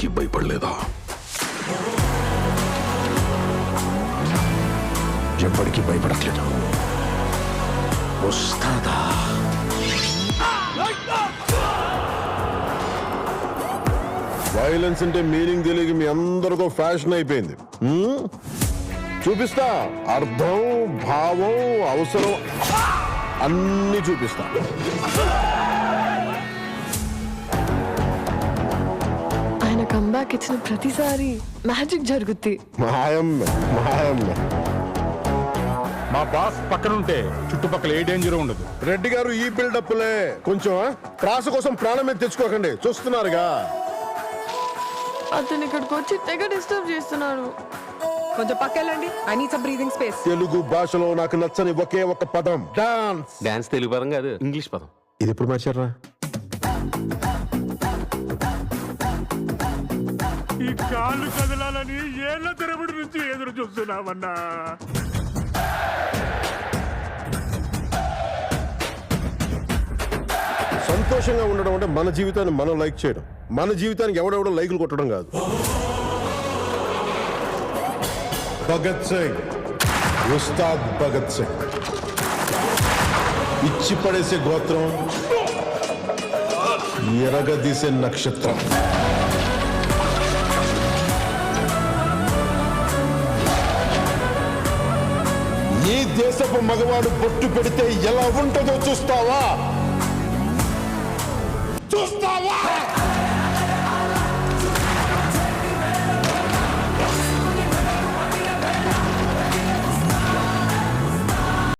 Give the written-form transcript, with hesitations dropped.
దేనికి భయపడలేదా? ఎప్పటికీ భయపడట్లేదు. వస్తాదా? వైలెన్స్ అంటే మీనింగ్ తెలియక మీ అందరికీ ఫ్యాషన్ అయిపోయింది. చూపిస్తా. అర్థం, భావం, అవసరం అన్ని చూపిస్తా. ఆయన కంబ్యాక్ ఇచ్చిన ప్రతిసారి మ్యాజిక్ జరుగుద్ది. మాయమ్మ మాయమ్మ. మా బాస్ పక్కనుంటే చుట్టుపక్కల ఏ డేంజర్ ఉండదు. రెడ్డి గారు ఈ బిల్డప్లే కొంచెం ప్రాస కోసం ప్రాణం మీద తెచ్చుకోకండి. చూస్తున్నారుగా అతను ఇక్కడికి వచ్చి తెగ డిస్టర్బ్ చేస్తున్నాడు. కొంచెం పక్కెళ్ళండి. I need some breathing space. Telugu భాషలో నాకు నచ్చని ఒకే ఒక పదం డాన్స్. డాన్స్ తెలుగు పదం కాదు, ఇంగ్లీష్ పదం. ఇది ఎప్పుడు మార్చారా? ఈ కాళ్ళు కదలాలని ఏళ్ళ తరబడి నుంచి ఎదురు చూస్తున్నామన్నా. సంతోషంగా ఉండడం అంటే మన జీవితాన్ని మనం లైక్ చేయడం. మన జీవితానికి ఎవడెవడో లైకులు కొట్టడం కాదు. భగత్ సింగ్, ఉస్తాద్ భగత్ సింగ్. ఇచ్చి పడేసే గోత్రం, ఎరగదీసే నక్షత్రం. ఈ దేశపు మగవాడు బొట్టు పెడితే ఎలా ఉంటుందో చూస్తావా? చూస్తావా?